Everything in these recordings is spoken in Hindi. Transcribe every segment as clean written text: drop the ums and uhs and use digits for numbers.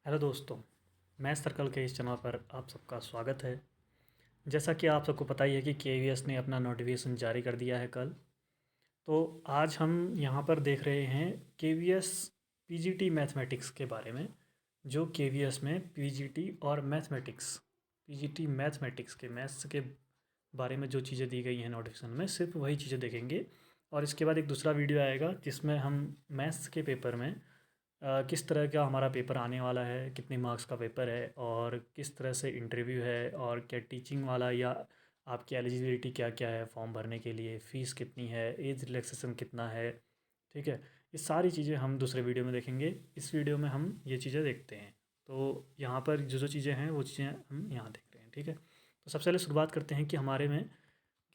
हेलो दोस्तों, मैथ सर्कल के इस चैनल पर आप सबका स्वागत है। जैसा कि आप सबको पता ही है कि केवीएस ने अपना नोटिफिकेशन जारी कर दिया है कल। तो आज हम यहाँ पर देख रहे हैं केवीएस पीजीटी मैथमेटिक्स के बारे में। जो केवीएस में पीजीटी और मैथमेटिक्स पीजीटी मैथमेटिक्स के मैथ्स के बारे में जो चीज़ें दी गई हैं नोटिफिकेशन में, सिर्फ वही चीज़ें देखेंगे। और इसके बाद एक दूसरा वीडियो आएगा जिसमें हम मैथ्स के पेपर में किस तरह का हमारा पेपर आने वाला है, कितने मार्क्स का पेपर है और किस तरह से इंटरव्यू है और क्या टीचिंग वाला या आपकी एलिजिबिलिटी क्या क्या है फॉर्म भरने के लिए, फ़ीस कितनी है, एज रिलैक्सेशन कितना है। ठीक है, ये सारी चीज़ें हम दूसरे वीडियो में देखेंगे। इस वीडियो में हम ये चीज़ें देखते हैं। तो यहाँ पर जो जो चीज़ें हैं वो चीज़ें हम यहाँ देख रहे हैं। ठीक है, तो सबसे पहले शुरुआत करते हैं कि हमारे में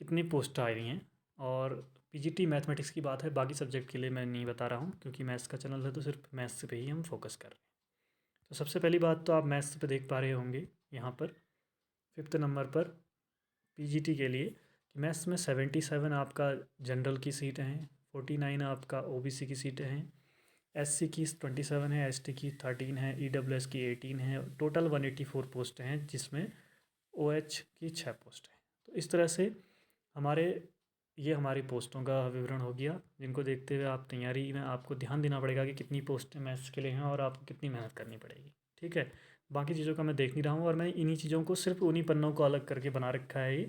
कितनी पोस्ट आ रही हैं। और पीजीटी मैथमेटिक्स की बात है, बाकी सब्जेक्ट के लिए मैं नहीं बता रहा हूँ क्योंकि मैथ्स का चैनल है तो सिर्फ मैथ्स पे ही हम फोकस कर रहे हैं। तो सबसे पहली बात तो आप मैथ्स पे देख पा रहे होंगे यहाँ पर 5th नंबर पर पीजीटी के लिए कि मैथ्स में 77 आपका जनरल की सीटें हैं, 49 आपका ओबीसी की सीटें हैं, एससी की 27 है, एसटी की 13 है, ईडब्ल्यूएस की 18 है। टोटल 184 पोस्ट हैं जिसमें ओएच की 6 पोस्ट हैं। तो इस तरह से हमारे ये हमारी पोस्टों का विवरण हो गया, जिनको देखते हुए आप तैयारी में आपको ध्यान देना पड़ेगा कि कितनी पोस्टें मैथ्स के लिए हैं और आपको कितनी मेहनत करनी पड़ेगी। ठीक है, बाकी चीज़ों का मैं देख नहीं रहा हूँ और मैंने इन्हीं चीज़ों को सिर्फ उन्हीं पन्नों को अलग करके बना रखा है ये,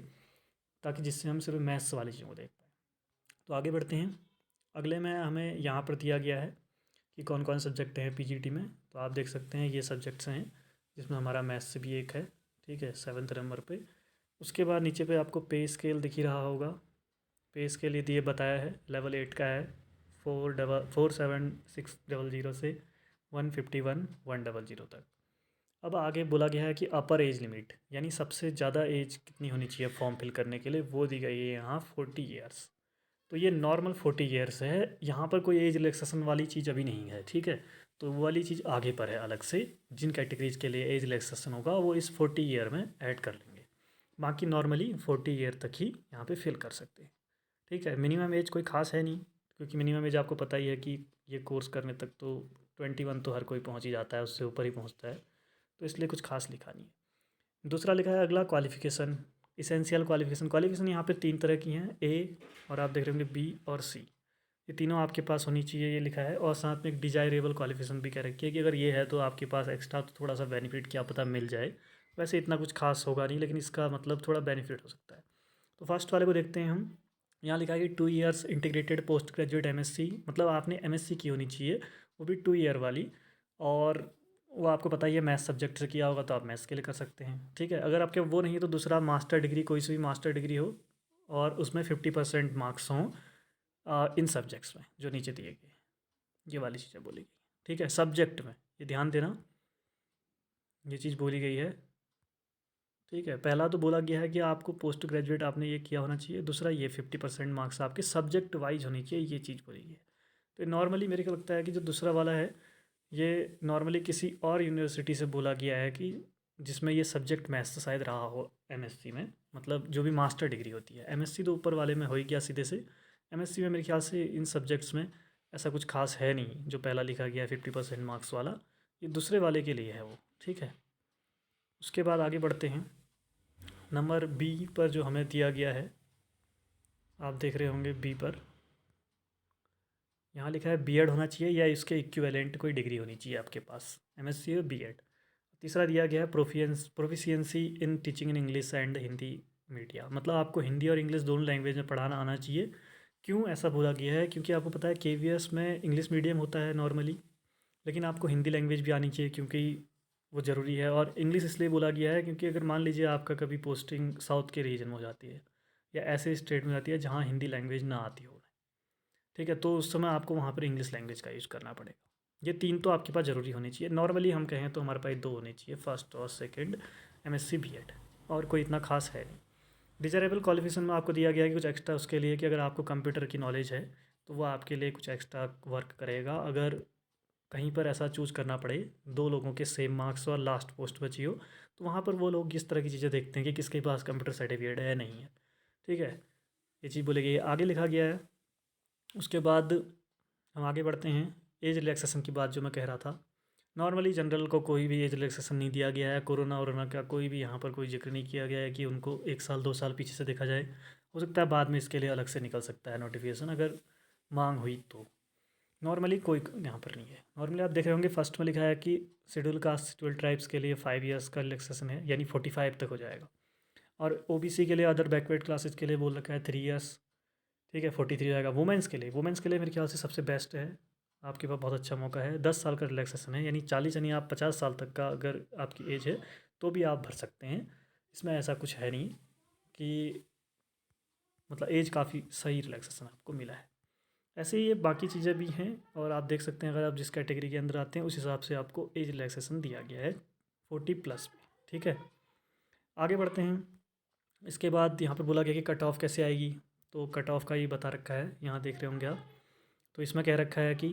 ताकि जिससे हम सिर्फ मैथ्स वाली चीज़ों को देख पाएँ। तो आगे बढ़ते हैं। अगले में हमें यहाँ पर दिया गया है कि कौन कौन सब्जेक्ट हैं पीजीटी में। तो आप देख सकते हैं ये सब्जेक्ट्स हैं जिसमें हमारा मैथ्स भी एक है। ठीक है, 7th नंबर पे। उसके बाद नीचे पे आपको पे स्केल दिख ही रहा होगा। पे स्केल ये दिए बताया है, लेवल 8 का है। 47600 से 151,100 तक। अब आगे बोला गया है कि अपर एज लिमिट यानी सबसे ज़्यादा एज कितनी होनी चाहिए फॉर्म फिल करने के लिए, वो दी गई है यहाँ 40 ईयर्स। तो ये नॉर्मल 40 ईयर्स है, यहाँ पर कोई एज रिलैक्सेशन वाली चीज़ अभी नहीं है। ठीक है, तो वो वाली चीज़ आगे पर है अलग से। जिन कैटेगरीज के लिए एज रिलैक्सेशन होगा वो इस 40 ईयर में ऐड कर लेंगे। बाकी नॉर्मली 40 ईयर तक ही यहाँ पे फिल कर सकते हैं। ठीक है, मिनिमम एज कोई ख़ास है नहीं, क्योंकि मिनिमम एज आपको पता ही है कि ये कोर्स करने तक तो 21 तो हर कोई पहुँच ही जाता है, उससे ऊपर ही पहुँचता है। तो इसलिए कुछ खास लिखा नहीं है। दूसरा लिखा है अगला क्वालिफ़िकेशन, इसेंशियल क्वालिफ़िकेशन। क्वालिफ़िकेशन यहाँ पे 3 तरह की हैं, ए और आप देख रहे होंगे बी और सी। ये तीनों आपके पास होनी चाहिए, ये लिखा है। और साथ में एक डिज़ायरेबल क्वालिफ़िकेशन भी कह रखी है कि अगर ये है तो आपके पास एक्स्ट्रा तो थोड़ा सा बेनिफिट क्या पता मिल जाए। वैसे इतना कुछ खास होगा नहीं, लेकिन इसका मतलब थोड़ा बेनिफिट हो सकता है। तो फर्स्ट वाले को देखते हैं हम। यहाँ लिखा है कि 2 years integrated post graduate MSc, मतलब आपने एमएससी की होनी चाहिए, वो भी 2 ईयर वाली। और वो आपको पता ही है मैथ्स सब्जेक्ट से किया होगा तो आप मैथ्स के लिए कर सकते हैं। ठीक है, अगर आपके वो नहीं है तो दूसरा मास्टर डिग्री, कोई सी भी मास्टर डिग्री हो और उसमें 50% मार्क्स हों इन सब्जेक्ट्स में जो नीचे दिए गए हैं। ये वाली चीज़ें बोली गई। ठीक है, सब्जेक्ट में ये ध्यान देना, ये चीज़ बोली गई है। ठीक है, पहला तो बोला गया है कि आपको पोस्ट ग्रेजुएट आपने ये किया होना चाहिए, दूसरा ये 50% मार्क्स आपके सब्जेक्ट वाइज होनी चाहिए, ये चीज़ बोली गई है। तो नॉर्मली मेरे को लगता है कि जो दूसरा वाला है ये नॉर्मली किसी और यूनिवर्सिटी से बोला गया है कि जिसमें ये सब्जेक्ट मैथ्स शायद रहा हो एमएससी में, मतलब जो भी मास्टर डिग्री होती है। एमएससी तो ऊपर वाले में हो ही गया सीधे से। एमएससी में मेरे ख्याल से इन सब्जेक्ट्स में ऐसा कुछ खास है नहीं, जो पहला लिखा गया है 50% मार्क्स वाला, ये दूसरे वाले के लिए है वो। ठीक है, उसके बाद आगे बढ़ते हैं। नंबर बी पर जो हमें दिया गया है, आप देख रहे होंगे बी पर यहाँ लिखा है बीएड होना चाहिए या इसके इक्विवेलेंट कोई डिग्री होनी चाहिए आपके पास, एमएससी और बीएड। तीसरा दिया गया है proficiency in teaching in English and Hindi media, मतलब आपको हिंदी और इंग्लिश दोनों लैंग्वेज में पढ़ाना आना चाहिए। क्यों ऐसा बोला गया है? क्योंकि आपको पता है केवीएस में इंग्लिश मीडियम होता है नॉर्मली, लेकिन आपको हिंदी लैंग्वेज भी आनी चाहिए क्योंकि वो ज़रूरी है। और इंग्लिश इसलिए बोला गया है क्योंकि अगर मान लीजिए आपका कभी पोस्टिंग साउथ के रीजन में हो जाती है या ऐसे स्टेट में जाती है जहाँ हिंदी लैंग्वेज ना आती हो, ठीक है, तो उस समय आपको वहाँ पर इंग्लिश लैंग्वेज का यूज़ करना पड़ेगा। ये तीन तो आपके पास ज़रूरी होनी चाहिए। नॉर्मली हम कहें तो हमारे पास दो होने चाहिए, फर्स्ट और सेकंड, एमएससी बीएड, और कोई इतना खास है नहीं। डिज़ायरेबल क्वालिफिकेशन में आपको दिया गया है कि कुछ एक्स्ट्रा उसके लिए कि अगर आपको कंप्यूटर की नॉलेज है तो वो आपके लिए कुछ एक्स्ट्रा वर्क करेगा। अगर कहीं पर ऐसा चूज़ करना पड़े, दो लोगों के सेम मार्क्स और लास्ट पोस्ट बची हो, तो वहाँ पर वो लोग किस तरह की चीज़ें देखते हैं कि किसके पास कंप्यूटर सर्टिफिकेट है नहीं है। ठीक है, ये चीज़ बोली गई है, आगे लिखा गया है। उसके बाद हम आगे बढ़ते हैं। एज रिलैक्सेशन की बात जो मैं कह रहा था, नॉर्मली जनरल को कोई भी एज रिलैक्सेशन नहीं दिया गया है। कोरोना वोरोना का कोई भी यहाँ पर कोई जिक्र नहीं किया गया है कि उनको 1 साल 2 साल पीछे से देखा जाए। हो सकता है बाद में इसके लिए अलग से निकल सकता है नोटिफिकेशन, अगर मांग हुई तो। नॉर्मली कोई यहाँ पर नहीं है। नॉर्मली आप देख रहे होंगे फर्स्ट में लिखा है कि शेड्यूल कास्ट 12 ट्राइब्स के लिए 5 ईयर्स का रिलैक्सेशन है, यानी 45 तक हो जाएगा। और ओबीसी के लिए, अदर बैकवर्ड क्लासेस के लिए बोल रखा है 3 ईयर्स, ठीक है, 43 हो जाएगा। वुमेंस के लिए मेरे ख्याल से सबसे बेस्ट है, आपके पास बहुत अच्छा मौका है। 10 साल का रिलैक्सेशन है, यानी 40 यानी आप 50 साल तक का अगर आपकी एज है तो भी आप भर सकते हैं। इसमें ऐसा कुछ है नहीं कि मतलब एज काफ़ी सही रिलैक्सेशन आपको मिला है। ऐसे ही ये बाकी चीज़ें भी हैं, और आप देख सकते हैं अगर आप जिस कैटेगरी के अंदर आते हैं उस हिसाब से आपको एज रिलैक्सेशन दिया गया है 40+ पे, ठीक है। आगे बढ़ते हैं। इसके बाद यहाँ पर बोला गया कि कट ऑफ कैसे आएगी, तो कट ऑफ का ये बता रखा है, यहाँ देख रहे होंगे आप। तो इसमें कह रखा है कि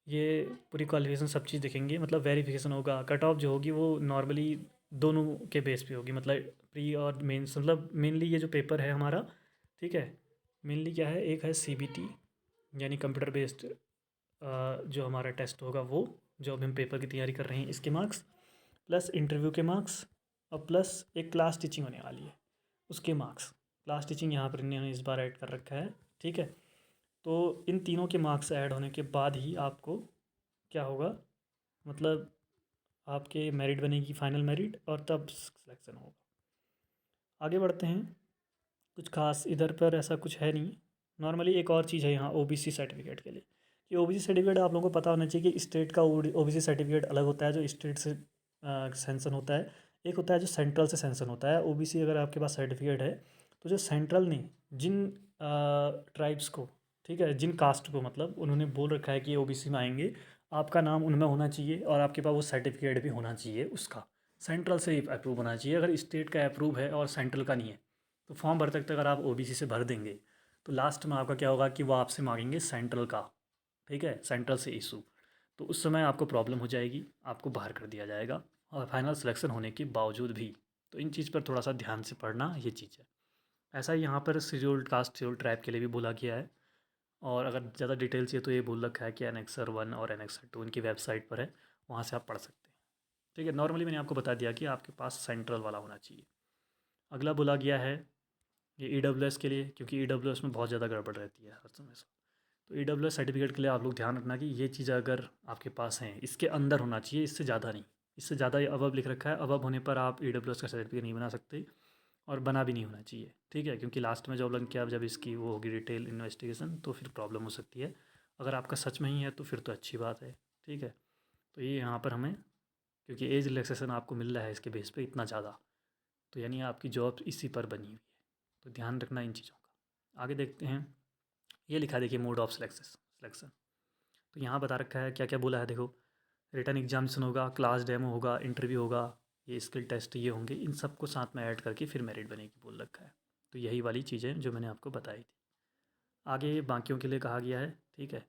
ये पूरी क्वालिफिकेशन सब चीज़ देखेंगे, मतलब वेरिफिकेशन होगा। कट ऑफ जो होगी वो नॉर्मली दोनों के बेस पे होगी, मतलब प्री और मेंस, मतलब मेनली ये जो पेपर है हमारा, ठीक है, मेनली क्या है, एक है सीबीटी यानी कंप्यूटर बेस्ड जो हमारा टेस्ट होगा वो, जो अभी हम पेपर की तैयारी कर रहे हैं, इसके मार्क्स प्लस इंटरव्यू के मार्क्स, और प्लस एक क्लास टीचिंग होने वाली है उसके मार्क्स। क्लास टीचिंग यहाँ पर इन्होंने इस बार ऐड कर रखा है, ठीक है। तो इन तीनों के मार्क्स ऐड होने के बाद ही आपको क्या होगा, मतलब आपके मेरिट बनेगी, फाइनल मेरिट, और तब सिलेक्शन होगा। आगे बढ़ते हैं। कुछ खास इधर पर ऐसा कुछ है नहीं। नॉर्मली एक और चीज़ है यहाँ ओबीसी सर्टिफिकेट के लिए, कि ओबीसी सर्टिफिकेट आप लोगों को पता होना चाहिए कि स्टेट का ओबीसी सर्टिफिकेट अलग होता है जो स्टेट से सेंसन होता है, एक होता है जो सेंट्रल से सेंसन होता है। ओबीसी अगर आपके पास सर्टिफिकेट है तो जो सेंट्रल ने जिन ट्राइब्स को, ठीक है, जिन कास्ट को, मतलब उन्होंने बोल रखा है कि ये ओबीसी में आएंगे, आपका नाम उनमें होना चाहिए और आपके पास वो सर्टिफिकेट भी होना चाहिए उसका, सेंट्रल से ही अप्रूव होना चाहिए। अगर स्टेट का अप्रूव है और सेंट्रल का नहीं है तो फॉर्म भरते तक अगर आप ओबीसी से भर देंगे तो लास्ट में आपका क्या होगा कि वो आपसे मांगेंगे सेंट्रल का, ठीक है, सेंट्रल से इशू। तो उस समय आपको प्रॉब्लम हो जाएगी, आपको बाहर कर दिया जाएगा, और फाइनल सिलेक्शन होने के बावजूद भी। तो इन चीज़ पर थोड़ा सा ध्यान से पढ़ना, ये चीज़ है। ऐसा ही यहाँ पर शेड्यूल्ड कास्ट शेड्यूल्ड ट्राइब के लिए भी बोला गया है। और अगर ज़्यादा डिटेल चाहिए तो ये बोल रखा है कि एनेक्सर 1 और एनेक्सर 2 इनकी वेबसाइट पर है, वहाँ से आप पढ़ सकते हैं, ठीक है। नॉर्मली मैंने आपको बता दिया कि आपके पास सेंट्रल वाला होना चाहिए। अगला बोला गया है ये ईडब्ल्यूएस के लिए, क्योंकि ईडब्ल्यूएस में बहुत ज़्यादा गड़बड़ रहती है हर समय से। तो ईडब्ल्यूएस सर्टिफिकेट के लिए आप लोग ध्यान रखना कि ये चीज़ अगर आपके पास है इसके अंदर होना चाहिए, इससे ज़्यादा नहीं। इससे ज़्यादा ये अबव लिख रखा है, अबव होने पर आप ईडब्ल्यूएस का सर्टिफिकेट नहीं बना सकते, और बना भी नहीं होना चाहिए, ठीक है, क्योंकि लास्ट में जब लग के आप जब इसकी वो होगी डिटेल इन्वेस्टिगेशन तो फिर प्रॉब्लम हो सकती है। अगर आपका सच में ही है तो फिर तो अच्छी बात है, ठीक है। तो ये यहाँ पर हमें, क्योंकि एज रिलैक्सेशन आपको मिल रहा है इसके बेस पे इतना ज़्यादा, तो यानी आपकी जॉब इसी पर बनी हुई है, तो ध्यान रखना इन चीज़ों का। आगे देखते हैं। ये लिखा है देखिए, मोड ऑफ सिलेक्शन। तो यहाँ बता रखा है क्या क्या बोला है, देखो, रिटर्न एग्जामिनेशन होगा, क्लास डेमो होगा, इंटरव्यू होगा, ये स्किल टेस्ट ये होंगे, इन सबको साथ में ऐड करके फिर मेरिट बनेगी बोल रखा है। तो यही वाली चीज़ें जो मैंने आपको बताई थी। आगे बाकियों के लिए कहा गया है, ठीक है।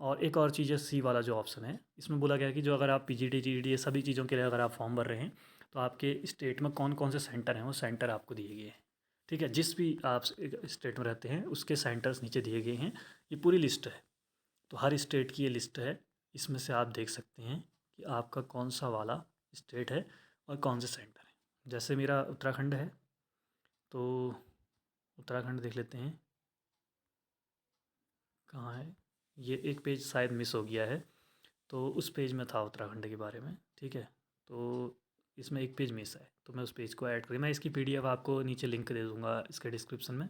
और एक और चीज़ है, सी वाला जो ऑप्शन है, इसमें बोला गया है कि जो अगर आप पीजीटी जीडी ये सभी चीज़ों के लिए अगर आप फॉर्म भर रहे हैं तो आपके स्टेट में कौन कौन से सेंटर हैं वो सेंटर आपको दिए गए हैं, ठीक है। जिस भी आप स्टेट में रहते हैं उसके सेंटर्स नीचे दिए गए हैं, ये पूरी लिस्ट है। तो हर स्टेट की ये लिस्ट है, इसमें से आप देख सकते हैं कि आपका कौन सा वाला स्टेट है और कौन से सेंटर है। जैसे मेरा उत्तराखंड है, तो उत्तराखंड देख लेते हैं कहाँ है। ये एक पेज शायद मिस हो गया है, तो उस पेज में था उत्तराखंड के बारे में, ठीक है। तो इसमें एक पेज मिस है, तो मैं उस पेज को ऐड करूँ, मैं इसकी पीडीएफ आपको नीचे लिंक दे दूँगा इसके डिस्क्रिप्शन में,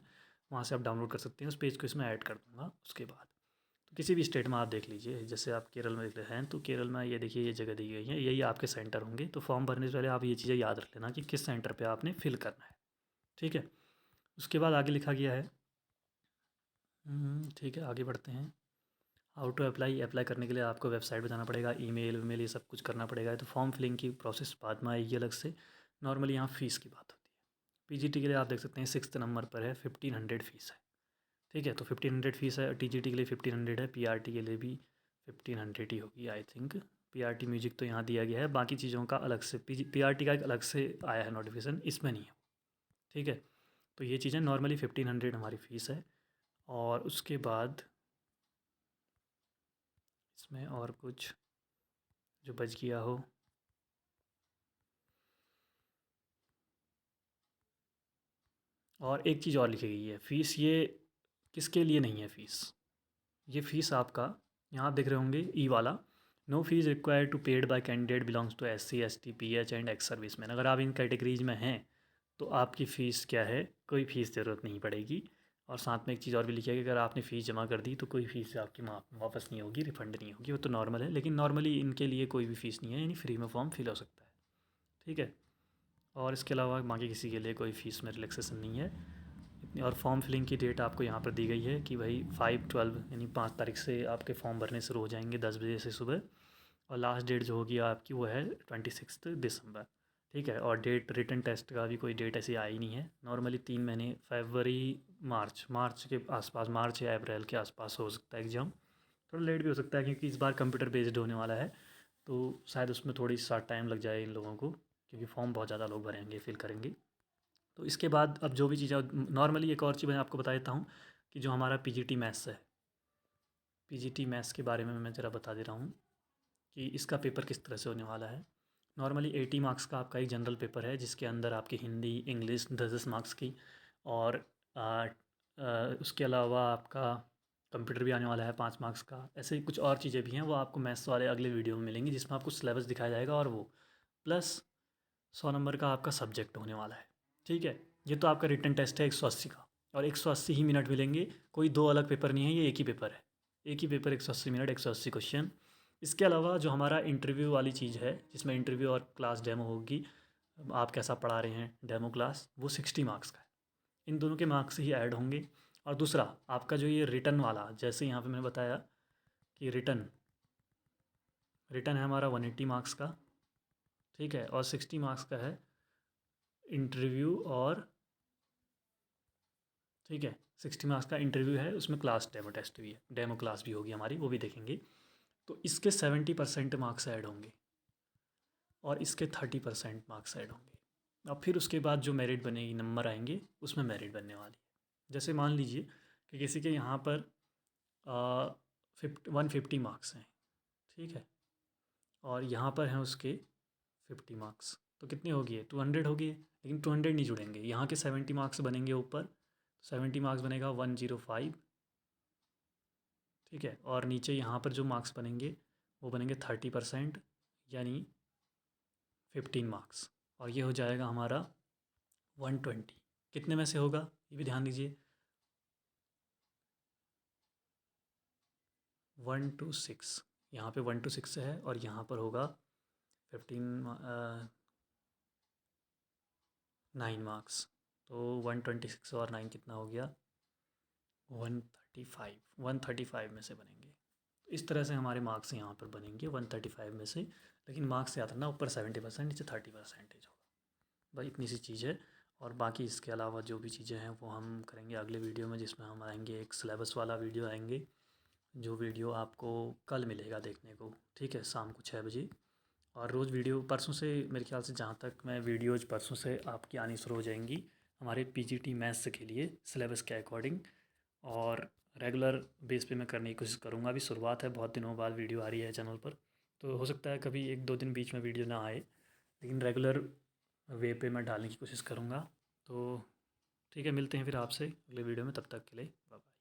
वहाँ से आप डाउनलोड कर सकते हैं। उस पेज को इसमें ऐड कर दूँगा उसके बाद। तो किसी भी स्टेट में आप देख लीजिए, जैसे आप केरल में देख रहे हैं तो केरल में ये देखिए, ये जगह दी गई है, यही आपके सेंटर होंगे। तो फॉर्म भरने से पहले आप ये चीज़ें याद रख लेना कि किस सेंटर पे आपने फिल करना है, ठीक है। उसके बाद आगे लिखा गया है, ठीक है, आगे बढ़ते हैं। हाउ टू अप्लाई करने के लिए आपको वेबसाइट पे जाना पड़ेगा, ईमेल वीमेल ये सब कुछ करना पड़ेगा। तो फॉर्म फिलिंग की प्रोसेस बाद में आएगी अलग से। नॉर्मली यहाँ फ़ीस की बात होती है। पीजीटी के लिए आप देख सकते हैं 6th नंबर पर है, 1500 फ़ीस है, ठीक है। तो 1500 फ़ीस है, टीजीटी के लिए 1500 है, पीआरटी के लिए भी 1500 ही होगी आई थिंक। पीआरटी म्यूजिक तो यहाँ दिया गया है, बाकी चीज़ों का अलग से, पीआरटी का एक अलग से आया है नोटिफिकेशन, इसमें नहीं है, ठीक है। तो ये चीज़ें नॉर्मली 1500 हमारी फ़ीस है। और उसके बाद इसमें और कुछ जो बच गया हो। और एक चीज़ और लिखी गई है, फ़ीस ये किसके लिए नहीं है फ़ीस, ये फ़ीस आपका यहाँ आप देख रहे होंगे ई वाला, no fees required to paid by candidate belongs to SC ST PH and ex serviceman. अगर आप इन कैटेगरीज में हैं तो आपकी फ़ीस क्या है, कोई फ़ीस ज़रूरत नहीं पड़ेगी। और साथ में एक चीज़ और भी लिखी है कि अगर आपने फ़ीस जमा कर दी तो कोई फ़ीस आपकी वापस नहीं होगी, रिफ़ंड नहीं होगी, वो तो नॉर्मल है। लेकिन नॉर्मली इनके लिए कोई भी फ़ीस नहीं है, यानी फ्री में फॉर्म फिल हो सकता है, ठीक है। और इसके अलावा बाकी किसी के लिए कोई फ़ीस में रिलैक्सेशन नहीं है इतनी। और फॉर्म फिलिंग की डेट आपको यहाँ पर दी गई है कि भाई 5/12 यानी 5 तारीख से आपके फॉर्म भरने शुरू हो जाएंगे 10 बजे से सुबह। और लास्ट डेट जो होगी आपकी वो है 26 दिसंबर, ठीक है। और डेट रिटन टेस्ट का भी कोई डेट ऐसी आई नहीं है। नॉर्मली 3 महीने फरवरी मार्च के आसपास, मार्च या अप्रैल के आसपास हो सकता है एग्ज़ाम। थोड़ा लेट भी हो सकता है क्योंकि इस बार कंप्यूटर बेस्ड होने वाला है, तो शायद उसमें थोड़ी सा टाइम लग जाए इन लोगों को, क्योंकि फॉर्म बहुत ज़्यादा लोग भरेंगे, फिल करेंगे। तो इसके बाद अब जो भी चीज़ें नॉर्मली, एक और चीज़ मैं आपको बता देता हूँ कि जो हमारा PGT मैथ्स है, PGT मैथ्स के बारे में मैं ज़रा बता दे रहा हूँ कि इसका पेपर किस तरह से होने वाला है। नॉर्मली 80 मार्क्स का आपका एक जनरल पेपर है जिसके अंदर आपकी हिंदी इंग्लिश 10-10 मार्क्स की, और उसके अलावा आपका कंप्यूटर भी आने वाला है 5 मार्क्स का। ऐसे ही कुछ और चीज़ें भी हैं, वो आपको मैथ्स वाले अगले वीडियो में मिलेंगी जिसमें आपको सिलेबस दिखाया जाएगा, और वो प्लस 100 नंबर का आपका सब्जेक्ट होने वाला है, ठीक है। ये तो आपका रिटन टेस्ट है 180 का, और 180 ही मिनट मिलेंगे, कोई दो अलग पेपर नहीं है, ये एक ही पेपर है। एक ही पेपर 180 मिनट 180 क्वेश्चन। इसके अलावा जो हमारा इंटरव्यू वाली चीज़ है जिसमें इंटरव्यू और क्लास डेमो होगी, आप कैसा पढ़ा रहे हैं डेमो क्लास, वो 60 मार्क्स का है। इन दोनों के मार्क्स ही ऐड होंगे। और दूसरा आपका जो ये रिटन वाला, जैसे यहाँ पे मैंने बताया कि रिटन रिटन है हमारा 180 मार्क्स का, ठीक है। और 60 मार्क्स का है इंटरव्यू, और ठीक है 60 मार्क्स का इंटरव्यू है, उसमें क्लास डेमो टेस्ट भी है, डेमो क्लास भी होगी हमारी, वो भी देखेंगे। तो इसके 70% मार्क्स ऐड होंगे, और इसके 30% मार्क्स ऐड होंगे। अब फिर उसके बाद जो मेरिट बनेगी, नंबर आएंगे, उसमें मेरिट बनने वाली है। जैसे मान लीजिए कि किसी के यहाँ पर 150 मार्क्स हैं, ठीक है, और यहाँ पर हैं उसके 50 मार्क्स, तो कितने हो गए, 200 हो गए। लेकिन 200 नहीं जुड़ेंगे, यहाँ के 70 मार्क्स बनेंगे ऊपर, 70 मार्क्स बनेगा 105, ठीक है। और नीचे यहाँ पर जो मार्क्स बनेंगे वो बनेंगे 30%, यानी 15 मार्क्स, और ये हो जाएगा हमारा 120। कितने में से होगा ये भी ध्यान दीजिए, 1 to 6, यहाँ पे 1 to 6 है, और यहाँ पर होगा 9 मार्क्स। तो 126 और 9 कितना हो गया, 135 में से बनेंगे। तो इस तरह से हमारे मार्क्स यहाँ पर बनेंगे 135 में से। लेकिन मार्क्स याद रखना, ऊपर 70%, नीचे 30% होगा, भाई इतनी सी चीज़ है। और बाकी इसके अलावा जो भी चीज़ें हैं वो हम करेंगे अगले वीडियो में, जिसमें हम आएंगे एक सिलेबस वाला वीडियो आएंगे, जो वीडियो आपको कल मिलेगा देखने को, ठीक है, शाम को 6 बजे। और रोज़ वीडियो परसों से, मेरे ख्याल से जहाँ तक मैं वीडियोज़ परसों से आपकी आनी शुरू हो जाएंगी हमारे PGT मैथ्स के लिए सिलेबस के अकॉर्डिंग। और रेगुलर बेस पे मैं करने की कोशिश करूँगा। अभी शुरुआत है, बहुत दिनों बाद वीडियो आ रही है चैनल पर, तो हो सकता है कभी 1-2 दिन बीच में वीडियो ना आए, लेकिन रेगुलर वे पे मैं डालने की कोशिश करूँगा। तो ठीक है, मिलते हैं फिर आपसे अगले वीडियो में, तब तक के लिए बाय बाय।